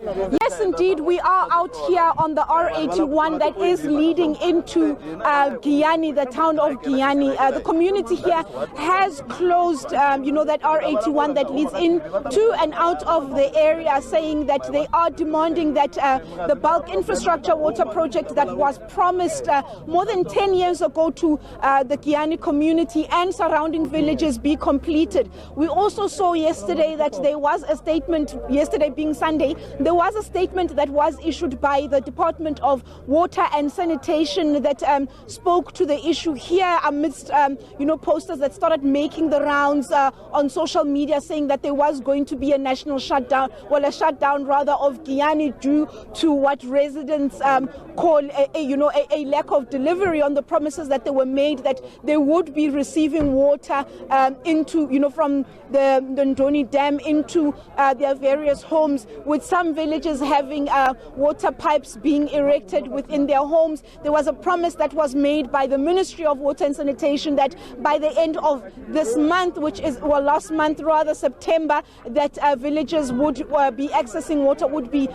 Yes, indeed, we are out here on the R81 that is leading into Giyani, the town of Giyani. The community here has closed, that R81 that leads into and out of the area, saying that they are demanding that the bulk infrastructure water project that was promised more than 10 years ago to the Giyani community and surrounding villages be completed. We also saw yesterday that there was a statement, yesterday being Sunday, there was a statement that was issued by the Department of Water and Sanitation that spoke to the issue here amidst, posters that started making the rounds on social media saying that there was going to be a national shutdown, a shutdown rather of Giyani due to what residents call a lack of delivery on the promises that they were made that they would be receiving water from the Ndoni Dam into their various homes, with some villages having water pipes being erected within their homes. There was a promise that was made by the Ministry of Water and Sanitation that by the end of this month, which is last month rather, September, that villages would be accessing water, would be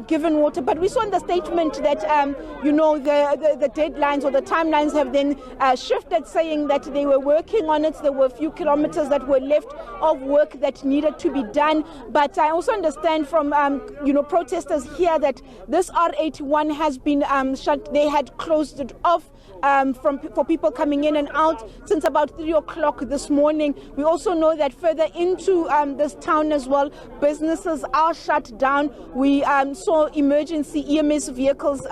given water. But we saw in the statement that the deadlines or the timelines have then shifted, saying that they were working on it. There were a few kilometers that were left of work that needed to be done. But I also understand from protesters here that this R81 has been shut. They had closed it off for people coming in and out since about 3 o'clock this morning. We also know that further into this town as well, businesses are shut down. We saw emergency EMS vehicles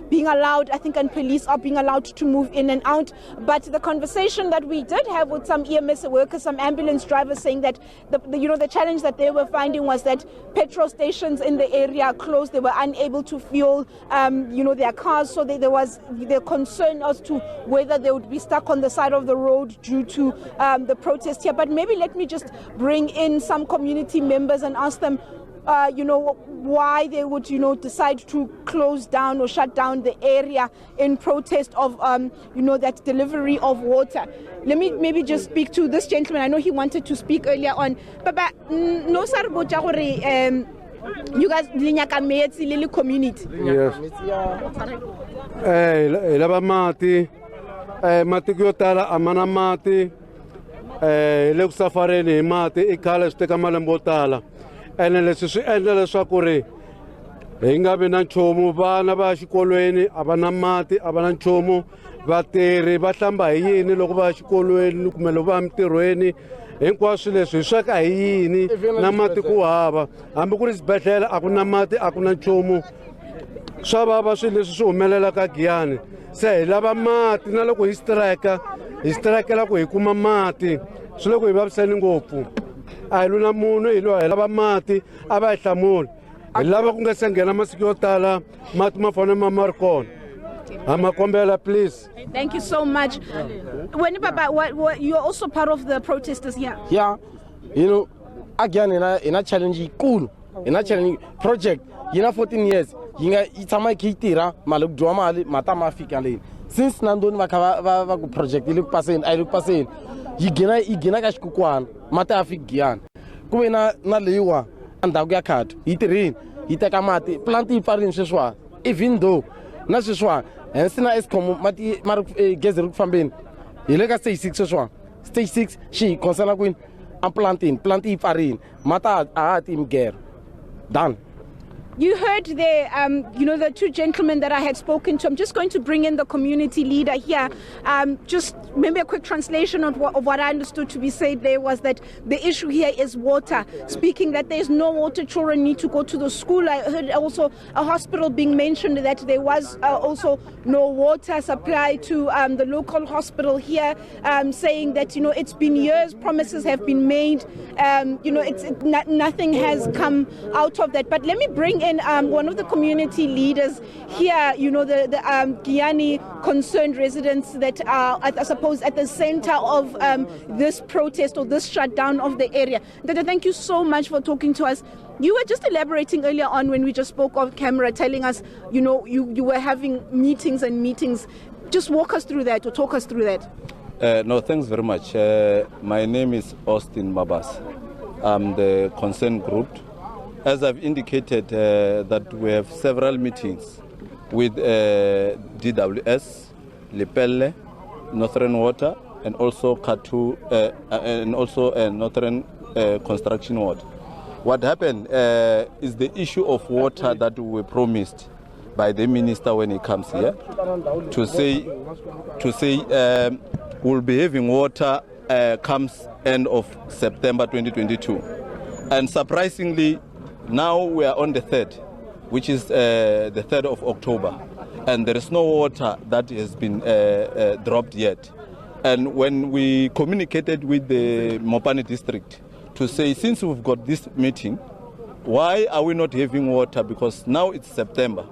being allowed, I think, and police are being allowed to move in and out. But the conversation that we did have with some EMS workers, some ambulance drivers, saying that the challenge that they were finding was that petrol stations in the area are closed. They were unable to fuel their cars, so there was the concern as to whether they would be stuck on the side of the road due to the protest here. But maybe let me just bring in some community members and ask them why they would decide to close down or shut down the area in protest of that delivery of water. Let me maybe just speak to this gentleman. I know he wanted to speak earlier on. Baba, no sir, you guys linyaka metsi le community. Yes. Laba mati mati kuyotala amana mati le kusafareni mati ikhala siteka malembe otala ene leswi swi endla leswaku ri hi nga vi na nchumu. Vana va xikolweni a va na mati, a va na nchumu. Vatirhi va hlamba hi yini loko va xikolweni kumbe loko va emitirhweni? Hinkwaswo leswi hi sweka hi yini na mati ku hava. Hambi ku ri xibedhlele a ku na mati, a ku na nchumu. Swa vava swilo leswi swi humelela ka Giyani. Se hi lava mati, na loko hi strikela ku hi kuma mati swi loko hi vavisani ngopfu. A hi luna munhu, hi lava mati, a va hi hlamuli. Hi lava ku nga se nghena masiku yo tala mati ma fanele ma ri kona. Amakombela, please. Thank you so much. When Baba, you're also part of the protesters here. Yeah, again in a challenge cool, in a challenge project. 14 years. Itama kitira maluk mali mata mafika lane. Since nandoni va project I look passing. Igena kash kukwan mata afik Giyani. Kumena na lewa andagya card. Itirin, itaka mati planti parin sheswa. Even though na sheswa and sina eskom mati maruk gezeruk fambin. Ilega stage 6 sheswa. Stage 6 she concern queen and planti parin mata atim ger. Done. You heard there, the two gentlemen that I had spoken to. I'm just going to bring in the community leader here. Just maybe a quick translation of what I understood to be said there was that the issue here is water. Speaking that there's no water, children need to go to the school. I heard also a hospital being mentioned that there was also no water supply to the local hospital here, saying that, it's been years, promises have been made, nothing has come out of that. But let me bring in one of the community leaders here, the Giyani concerned residents that are, I suppose, at the center of this protest or this shutdown of the area. Dada, thank you so much for talking to us. You were just elaborating earlier on when we just spoke off camera, telling us, you were having meetings and meetings. Just walk us through that or talk us through that. No, thanks very much. My name is Austin Mabas. I'm the concerned group as I've indicated, that we have several meetings with DWS, Lepelle, Northern Water, and also Katu, and also Northern Construction Water. What happened is the issue of water that we were promised by the minister when he comes here to say we'll be having water comes end of September 2022. And surprisingly, now we are on the 3rd, which is the 3rd of October, and there is no water that has been dropped yet. And when we communicated with the Mopani district to say, since we've got this meeting, why are we not having water? Because now it's September.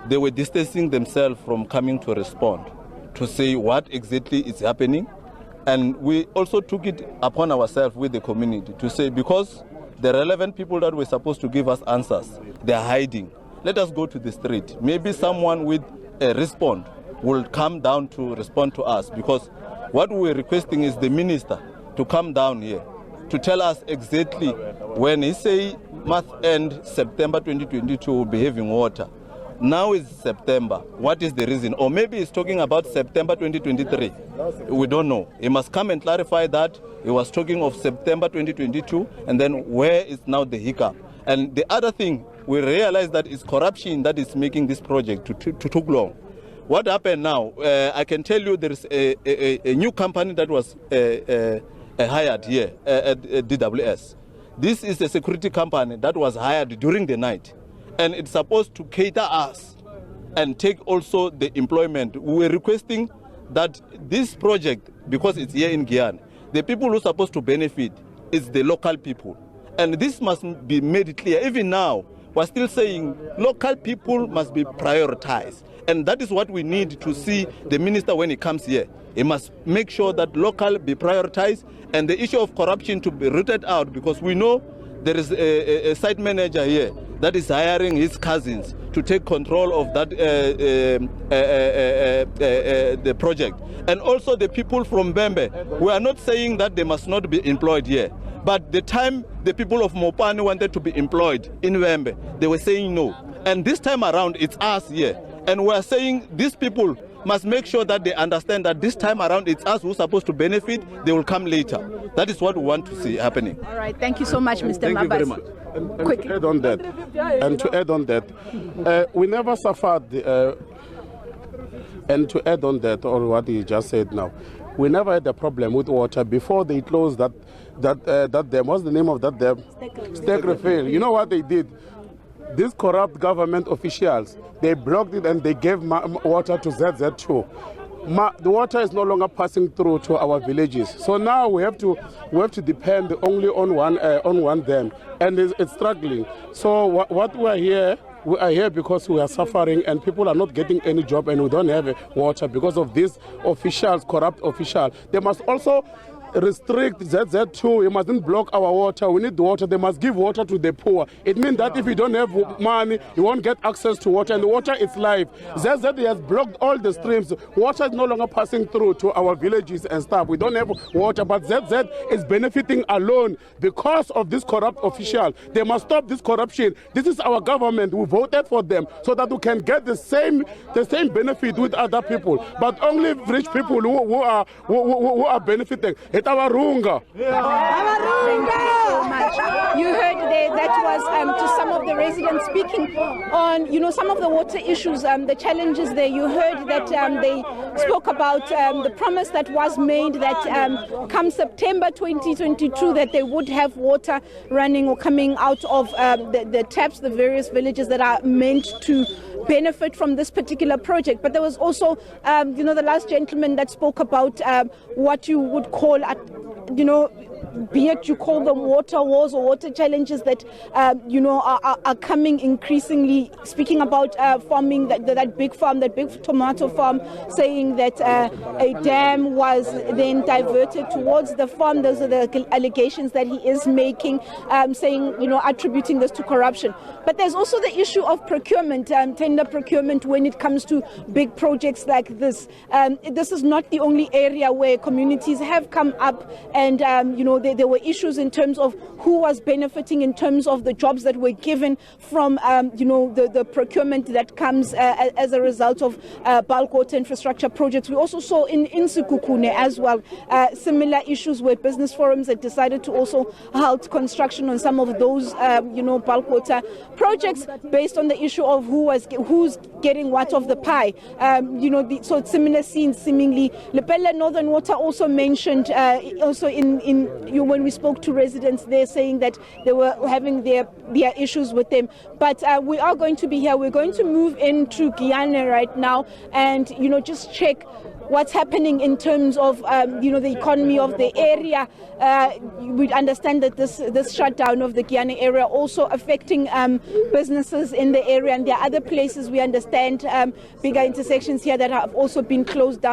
They were distancing themselves from coming to respond to say what exactly is happening. And we also took it upon ourselves with the community to say, because the relevant people that were supposed to give us answers, they are hiding. Let us go to the street. Maybe someone with a response will come down to respond to us, because what we're requesting is the minister to come down here to tell us exactly when he say month end September 2022 will be having water. Now is September. What is the reason? Or maybe he's talking about September 2023. We don't know. He must come and clarify that. He was talking of September 2022, and then where is now the hiccup? And the other thing, we realize that it's corruption that is making this project to took long. What happened now? I can tell you there is a new company that was hired here at DWS. This is a security company that was hired during the night, and it's supposed to cater us and take also the employment. We were requesting that this project, because it's here in Giyani, the people who are supposed to benefit is the local people. And this must be made clear. Even now, we're still saying local people must be prioritized. And that is what we need to see the minister when he comes here. He must make sure that local be prioritized and the issue of corruption to be rooted out, because we know there is a site manager here that is hiring his cousins to take control of that the project. And also the people from Bembe, we are not saying that they must not be employed here. But the time the people of Mopani wanted to be employed in Bembe, they were saying no. And this time around, it's us here. And we are saying these people must make sure that they understand that this time around it's us who are supposed to benefit. They will come later. That is what we want to see happening. All right. Thank you so much, Mr. Thank you very much. And to add on that, we never suffered. And to add on that, or what he just said now, we never had a problem with water before they closed that dam. What's the name of that dam? Stegrefield. You know what they did? These corrupt government officials, they blocked it and they gave water to ZZ2. The water is no longer passing through to our villages. So now we have to depend only on one dam, and it's struggling. So what we are here because we are suffering and people are not getting any job and we don't have water because of these officials, corrupt officials. They must also restrict ZZ2. You mustn't block our water. We need the water. They must give water to the poor. It means that if you don't have money, you won't get access to water, and the water is life. ZZ has blocked all the streams. Water is no longer passing through to our villages and stuff. We don't have water, but ZZ is benefiting alone because of this corrupt official. They must stop this corruption. This is our government. We voted for them so that we can get the same benefit with other people, but only rich people who are benefiting. Tavarunga. Thank you so much. You heard there that was to some of the residents speaking on, some of the water issues, the challenges there. You heard that they spoke about the promise that was made that come September 2022 that they would have water running or coming out of the taps, the various villages that are meant to benefit from this particular project. But there was also, the last gentleman that spoke about what you would call, be it you call them water wars or water challenges that, are coming increasingly, speaking about farming, that big farm, that big tomato farm, saying that a dam was then diverted towards the farm. Those are the allegations that he is making, saying, attributing this to corruption. But there's also the issue of procurement, tender procurement when it comes to big projects like this. This is not the only area where communities have come up and, there were issues in terms of who was benefiting in terms of the jobs that were given from, the procurement that comes as a result of bulk water infrastructure projects. We also saw in Sekhukhune as well similar issues where business forums had decided to also halt construction on some of those, bulk water projects based on the issue of who's getting what of the pie. So similar scenes seemingly. Lepelle Northern Water also mentioned also when we spoke to residents, they're saying that they were having their issues with them. But we are going to be here. We're going to move into Giyani right now and, just check what's happening in terms of, the economy of the area. We understand that this shutdown of the Giyani area also affecting businesses in the area. And there are other places we understand, bigger intersections here that have also been closed down.